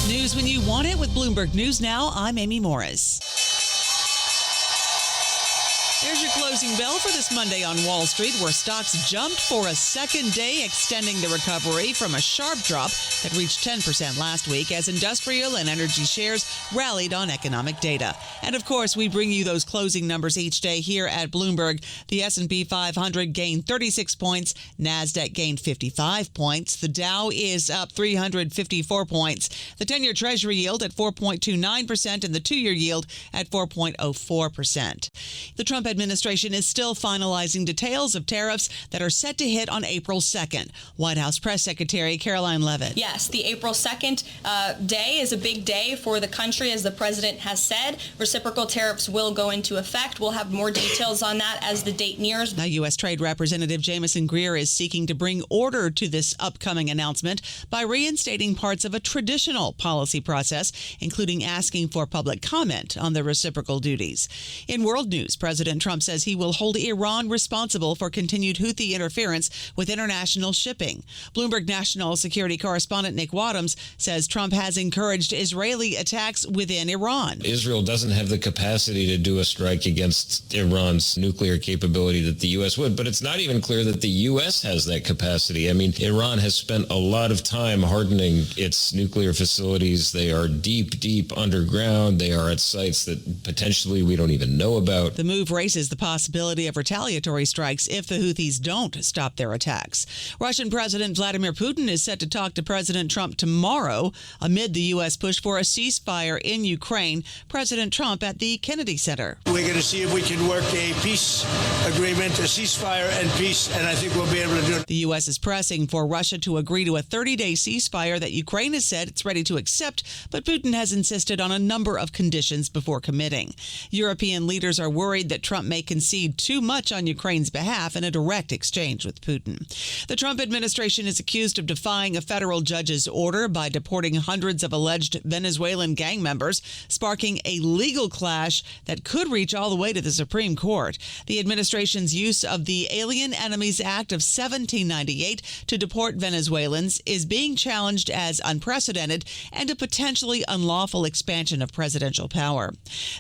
News when you want it with Bloomberg News Now. I'm Amy Morris. There's your closing bell for this Monday on Wall Street, where stocks jumped for a second day, extending the recovery from a sharp drop that reached 10% last week as industrial and energy shares rallied on economic data. And of course, we bring you those closing numbers each day here at Bloomberg. The S&P 500 gained 36 points. NASDAQ gained 55 points. The Dow is up 354 points. The 10-year Treasury yield at 4.29% and the 2-year yield at 4.04%. The Trump administration is still finalizing details of tariffs that are set to hit on April 2nd. White House Press Secretary Caroline Leavitt. Yes, the April 2nd day is a big day for the country, as the president has said. Reciprocal tariffs will go into effect. We'll have more details on that as the date nears. Now, U.S. Trade Representative Jamieson Greer is seeking to bring order to this upcoming announcement by reinstating parts of a traditional policy process, including asking for public comment on the reciprocal duties. In world news, President Trump says he will hold Iran responsible for continued Houthi interference with international shipping. Bloomberg national security correspondent Nick Wadhams says Trump has encouraged Israeli attacks within Iran. Israel doesn't have the capacity to do a strike against Iran's nuclear capability that the U.S. would, but it's not even clear that the U.S. has that capacity. I mean, Iran has spent a lot of time hardening its nuclear facilities. They are deep, deep underground. They are at sites that potentially we don't even know about. The move raises the possibility of retaliatory strikes if the Houthis don't stop their attacks. Russian President Vladimir Putin is set to talk to President Trump tomorrow amid the U.S. push for a ceasefire in Ukraine. President Trump at the Kennedy Center. We're going to see if we can work a peace agreement, a ceasefire and peace, and I think we'll be able to do it. The U.S. is pressing for Russia to agree to a 30-day ceasefire that Ukraine has said it's ready to accept, but Putin has insisted on a number of conditions before committing. European leaders are worried that Trump may concede too much on Ukraine's behalf in a direct exchange with Putin. The Trump administration is accused of defying a federal judge's order by deporting hundreds of alleged Venezuelan gang members, sparking a legal clash that could reach all the way to the Supreme Court. The administration's use of the Alien Enemies Act of 1798 to deport Venezuelans is being challenged as unprecedented and a potentially unlawful expansion of presidential power.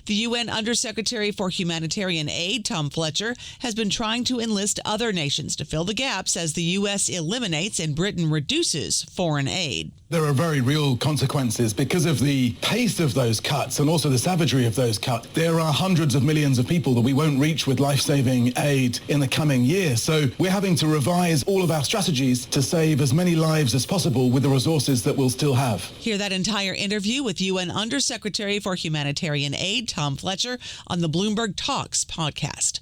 The UN Undersecretary for Humanitarian Aid, Tom Fletcher, has been trying to enlist other nations to fill the gaps as the U.S. eliminates and Britain reduces foreign aid. There are very real consequences because of the pace of those cuts and also the savagery of those cuts. There are hundreds of millions of people that we won't reach with life-saving aid in the coming year. So we're having to revise all of our strategies to save as many lives as possible with the resources that we'll still have. Hear that entire interview with UN Undersecretary for Humanitarian Aid, Tom Fletcher, on the Bloomberg Talks podcast.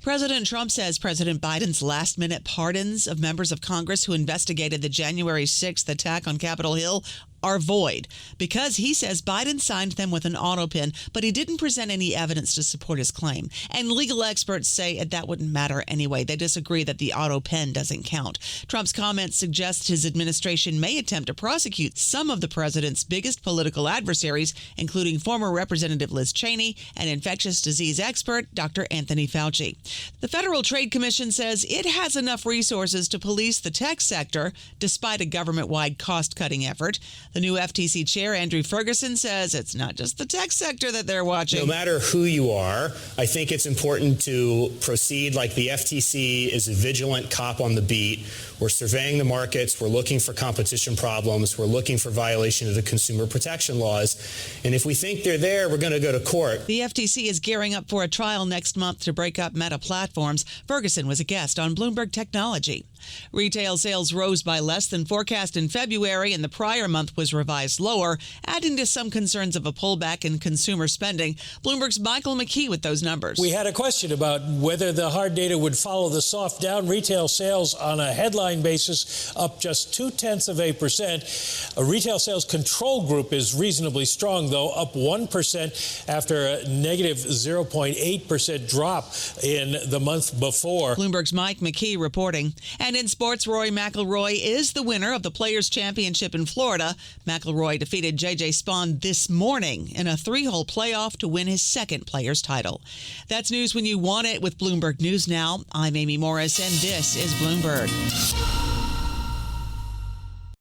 President Trump says President Biden's last-minute pardons of members of Congress who investigated the January 6th attack on Capitol Hill are void because he says Biden signed them with an auto pen, but he didn't present any evidence to support his claim. And legal experts say that wouldn't matter anyway. They disagree that the auto pen doesn't count. Trump's comments suggest his administration may attempt to prosecute some of the president's biggest political adversaries, including former Representative Liz Cheney and infectious disease expert Dr. Anthony Fauci. The Federal Trade Commission says it has enough resources to police the tech sector, despite a government-wide cost-cutting effort. The new FTC chair, Andrew Ferguson, says it's not just the tech sector that they're watching. No matter who you are, I think it's important to proceed like the FTC is a vigilant cop on the beat. We're surveying the markets. We're looking for competition problems. We're looking for violation of the consumer protection laws. And if we think they're there, we're going to go to court. The FTC is gearing up for a trial next month to break up Meta Platforms. Ferguson was a guest on Bloomberg Technology. Retail sales rose by less than forecast in February, and the prior month was revised lower, adding to some concerns of a pullback in consumer spending. Bloomberg's Michael McKee with those numbers. We had a question about whether the hard data would follow the soft down. Retail sales on a headline basis up just 0.2%. A retail sales control group is reasonably strong, though, up 1% after a negative 0.8% drop in the month before. Bloomberg's Mike McKee reporting. And in sports, Rory McIlroy is the winner of the Players' Championship in Florida. McIlroy defeated J.J. Spaun this morning in a 3-hole playoff to win his second Players' title. That's news when you want it with Bloomberg News Now. I'm Amy Morris, and this is Bloomberg.